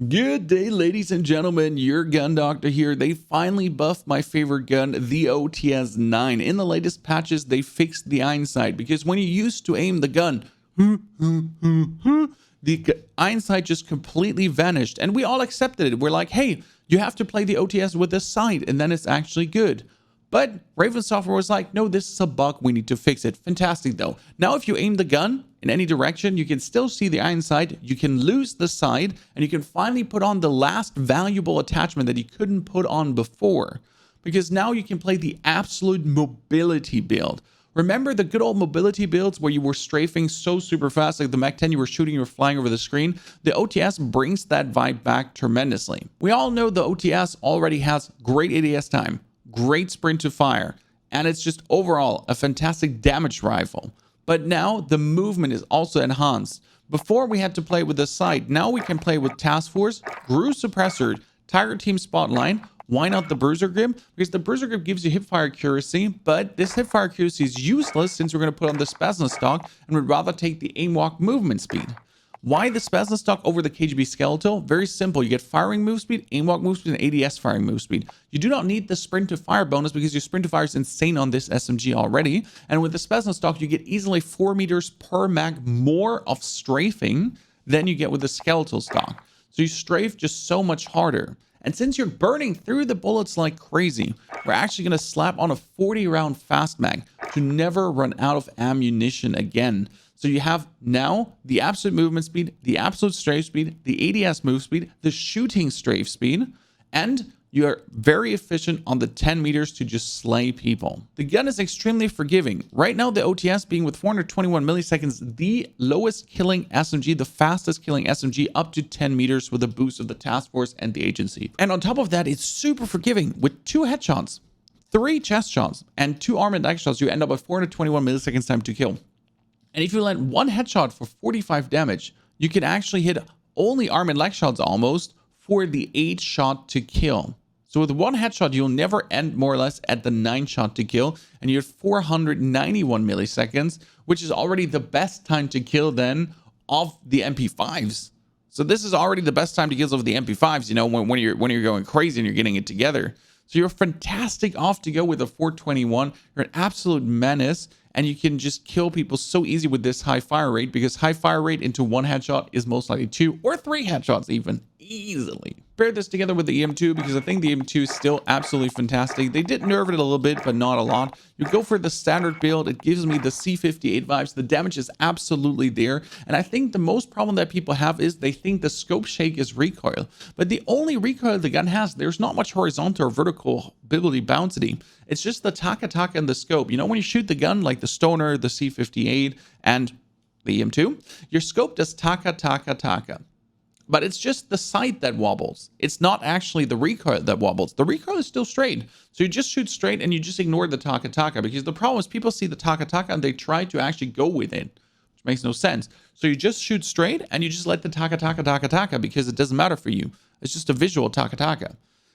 Good day, ladies and gentlemen. Your gun doctor here. They finally buffed my favorite gun, the OTS 9. In the latest patches, they fixed the hindsight because when you used to aim the gun, the hindsight just completely vanished, and we all accepted it. We're like, hey, you have to play the OTS with the sight, and then it's actually good. But Raven Software was like, no, this is a bug. We need to fix it. Fantastic, though. Now, if you aim the gun in any direction, you can still see the iron sight. You can lose the sight, and you can finally put on the last valuable attachment that you couldn't put on before. Because now you can play the absolute mobility build. Remember the good old mobility builds where you were strafing so super fast, like the Mach 10 you were shooting, you were flying over the screen? The OTS brings that vibe back tremendously. We all know the OTS already has great ADS time, great sprint to fire, and it's just overall a fantastic damage rifle. But now the movement is also enhanced. Before we had to play with the sight, now we can play with Task Force, Groove Suppressor, Tiger Team Spotlight. Why not the Bruiser Grip? Because the Bruiser Grip gives you hipfire accuracy, but this hipfire accuracy is useless since we're going to put on the Spasm Stock and would rather take the aim walk movement speed. Why the Spasm Stock over the KGB Skeletal? Very simple. You get firing move speed, aim walk move speed, and ADS firing move speed. You do not need the sprint to fire bonus because your sprint to fire is insane on this SMG already. And with the Spasm Stock, you get easily 4 meters per mag more of strafing than you get with the Skeletal Stock. So you strafe just so much harder. And since you're burning through the bullets like crazy, we're actually going to slap on a 40-round fast mag to never run out of ammunition again. So you have now the absolute movement speed, the absolute strafe speed, the ADS move speed, the shooting strafe speed, and you're very efficient on the 10 meters to just slay people. The gun is extremely forgiving. Right now, the OTS being with 421 milliseconds, the lowest killing SMG, the fastest killing SMG up to 10 meters with a boost of the task force and the agency. And on top of that, it's super forgiving with 2 headshots, 3 chest shots, and 2 arm and leg shots. You end up with 421 milliseconds time to kill. And if you land 1 headshot for 45 damage, you can actually hit only arm and leg shots almost for the 8 shot to kill. So with 1 headshot, you'll never end more or less at the 9 shot to kill, and you're at 491 milliseconds, which is already the best time to kill then of the MP5s. So this is already the best time to kill of the MP5s, you know, when you're going crazy and you're getting it together. So you're fantastic off to go with a 421. You're an absolute menace, and you can just kill people so easy with this high fire rate, because high fire rate into 1 headshot is most likely 2 or 3 headshots even, easily. Pair this together with the EM2 because I think the EM2 is still absolutely fantastic. They did nerf it a little bit, but not a lot. You go for the standard build, it gives me the C58 vibes. The damage is absolutely there. And I think the most problem that people have is they think the scope shake is recoil. But the only recoil the gun has, there's not much horizontal or vertical ability bouncy. It's just the TAKA and the scope. You know, when you shoot the gun like the Stoner, the C58, and the EM2, your scope does TAKA. But it's just the sight that wobbles. It's not actually the recoil that wobbles. The recoil is still straight. So you just shoot straight and you just ignore the TAKA, because the problem is people see the TAKA and they try to actually go with it, which makes no sense. So you just shoot straight and you just let the TAKA because it doesn't matter for you. It's just a visual TAKA.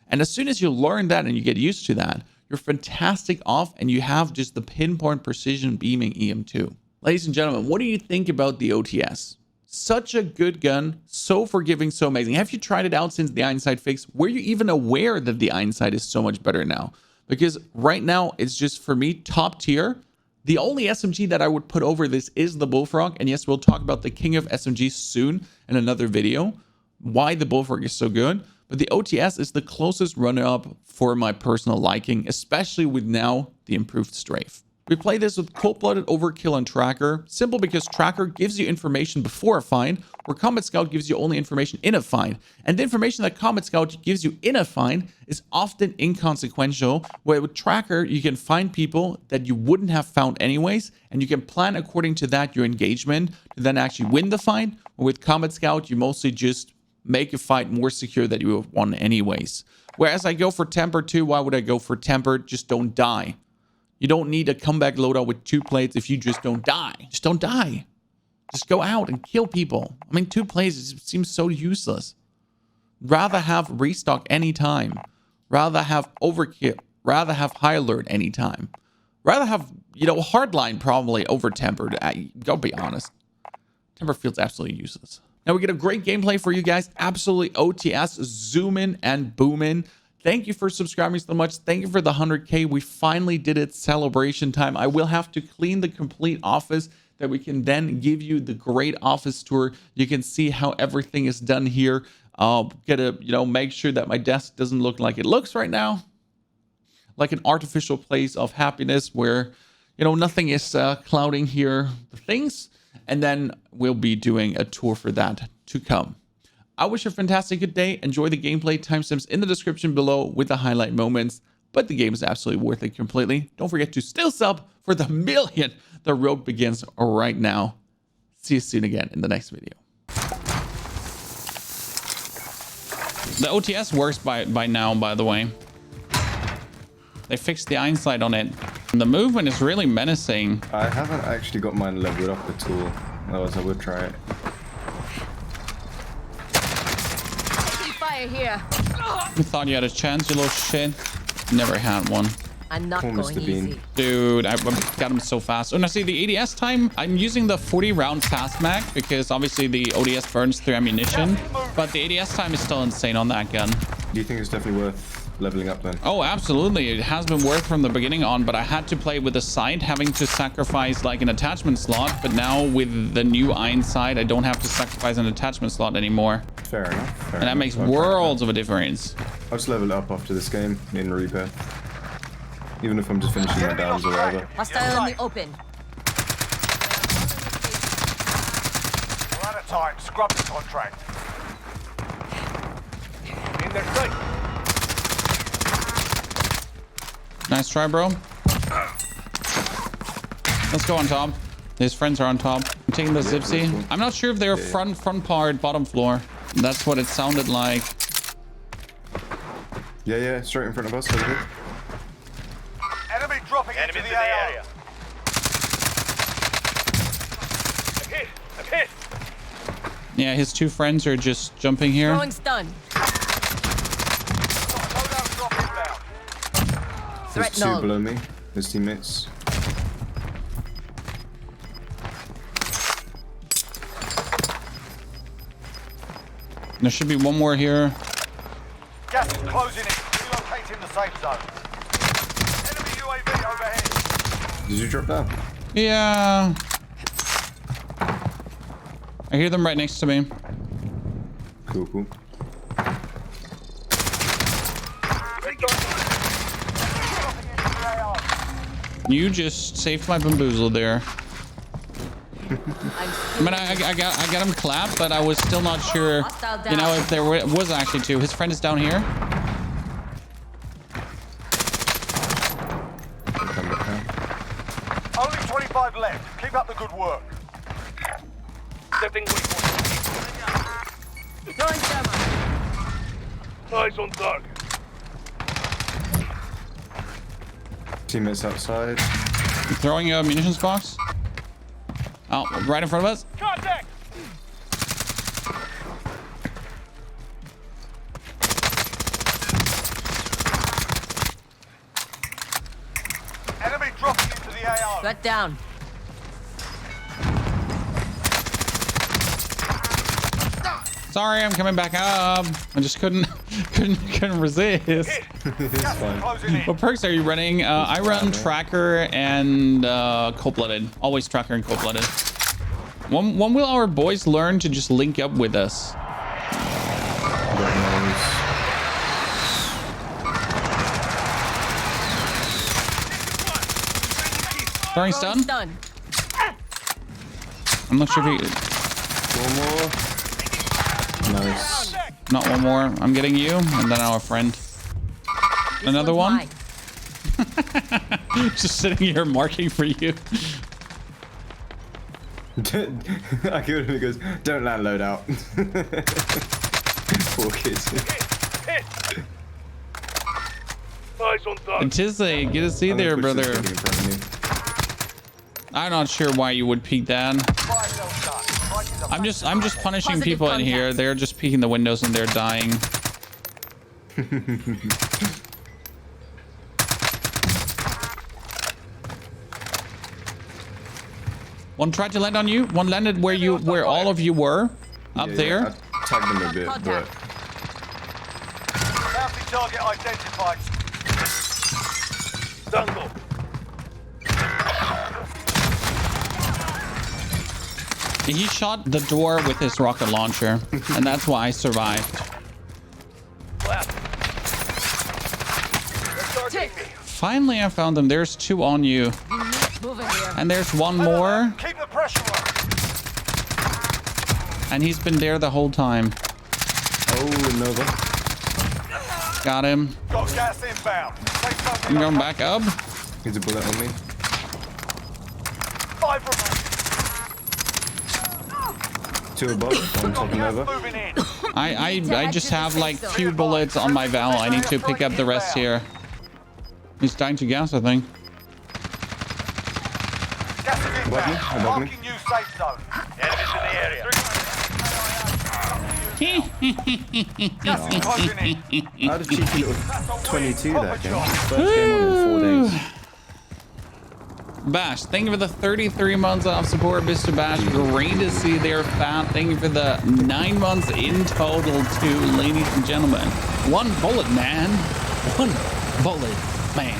And as soon as you learn that and you get used to that, you're fantastic off and you have just the pinpoint precision beaming EM2. Ladies and gentlemen, what do you think about the OTS? Such a good gun, so forgiving, so amazing. Have you tried it out since the hindsight fix? Were you even aware that the hindsight is so much better now? Because right now, it's just, for me, top tier. The only SMG that I would put over this is the Bullfrog. And yes, we'll talk about the king of SMGs soon in another video, why the Bullfrog is so good. But the OTS is the closest runner-up for my personal liking, especially with now the improved strafe. We play this with Cold-Blooded, Overkill, and Tracker. Simple because Tracker gives you information before a find, where Combat Scout gives you only information in a find. And the information that Combat Scout gives you in a find is often inconsequential, where with Tracker, you can find people that you wouldn't have found anyways, and you can plan according to that your engagement to then actually win the fight. Or with Combat Scout, you mostly just make a fight more secure that you have won anyways. Whereas I go for Tempered too. Why would I go for Tempered? Just don't die. You don't need a comeback loadout with 2 plates if you just don't die. Just don't die. Just go out and kill people. I mean, 2 plates, it seems so useless. Rather have restock anytime. Rather have overkill. Rather have high alert anytime. Rather have, you know, hardline probably over tempered. I gotta be honest. Temper feels absolutely useless. Now we get a great gameplay for you guys. Absolutely OTS, zooming and booming. Thank you for subscribing so much. Thank you for the 100K. We finally did it. Celebration time. I will have to clean the complete office that we can then give you the great office tour. You can see how everything is done here. I'll gotta, make sure that my desk doesn't look like it looks right now. Like an artificial place of happiness where, nothing is clouding here the things. And then we'll be doing a tour for that to come. I wish you a fantastic good day. Enjoy the gameplay. Timestamps in the description below with the highlight moments. But the game is absolutely worth it completely. Don't forget to still sub for the 1 million. The road begins right now. See you soon again in the next video. The OTS works by now, by the way. They fixed the eyesight on it. The movement is really menacing. I haven't actually got mine leveled up at all. Otherwise I would try it. Fire here. You thought you had a chance, you little shit. Never had one. I'm not going easy. Dude, I got him so fast. Oh, now see the ADS time. I'm using the 40 round fast mag because obviously the ODS burns through ammunition, but the ADS time is still insane on that gun. Do you think it's definitely worth leveling up then? Oh, absolutely. It has been worth from the beginning on, but I had to play with the sight, having to sacrifice like an attachment slot. But now with the new iron sight, I don't have to sacrifice an attachment slot anymore. Fair enough. And that makes worlds of a difference. I'll just level it up after this game in repair. Even if I'm just finishing my downs or whatever. Hostile in the open. We're out of time. Scrub the contract. In their sight. Nice try, bro. Let's go on top. His friends are on top. I'm taking the Zipsy. I'm not sure if they're front part, bottom floor. That's what it sounded like. Yeah, straight in front of us. Over here. Enemy dropping into the area. I'm hit. Yeah, his two friends are just jumping here. Throwing stun. Loadout drop inbound. There's Threat two null. below me. His teammates. There should be one more here. Gas is closing in. Relocating the safe zone. Enemy UAV overhead. Did you drop down? Yeah. I hear them right next to me. Cool. You just saved my bamboozle there. I mean, I got him clapped, but I was still not sure, if there was actually two. His friend is down here. Only 25 left. Keep up the good work. Setting waypoint. Throwing thermite. Eyes on target. Teammates outside. I'm throwing a munitions box. Oh, right in front of us. Contact. Enemy dropping into the AO. Threat down. Sorry, I'm coming back up. I just couldn't resist. It's fine. Closing in. What perks are you running? I run tracker and cold-blooded. Always tracker and cold-blooded. When will our boys learn to just link up with us? Throwing stun? Stun. I'm not sure if he... One more. Nice. Not one more. I'm getting you, and then our friend. Another one? Mine. Just sitting here marking for you. I killed him. He goes, "Don't land loadout." Poor kid. Eyes on target. Tizzy, get a seat there, brother. I'm not sure why you would peek that. I'm just punishing Positive people in here. contact. They're just peeking the windows and they're dying. One tried to land on you. One landed where all of you were. Up Yeah, there. I tagged them a bit, but Contact. Bounty target identified. Dango. He shot the door with his rocket launcher, and that's why I survived. Finally, I found them. There's 2 on you, Moving here. and there's 1 more, Keep the pressure on. and he's been there the whole time. oh, Nova. Got him. Got gas inbound. Safe zone I'm going back up. Here's a bullet on me. 5 remaining. 2 above, on top of Gas Nova. moving in. I just have like few bullets on my Val. I need to pick up the rest here. He's dying to gas, I think. Gas is Above me, inbound. above me. Marking new safe zone. Enemies in the area. Gas is closing in. I had a cheeky little 22 that game. First game on in 4 days. Bash, thank you for the 33 months of support, Mr. Bash. Great to see there, fat. Thank you for the 9 months in total, too, ladies and gentlemen. 1 bullet, man. 1 bullet, man.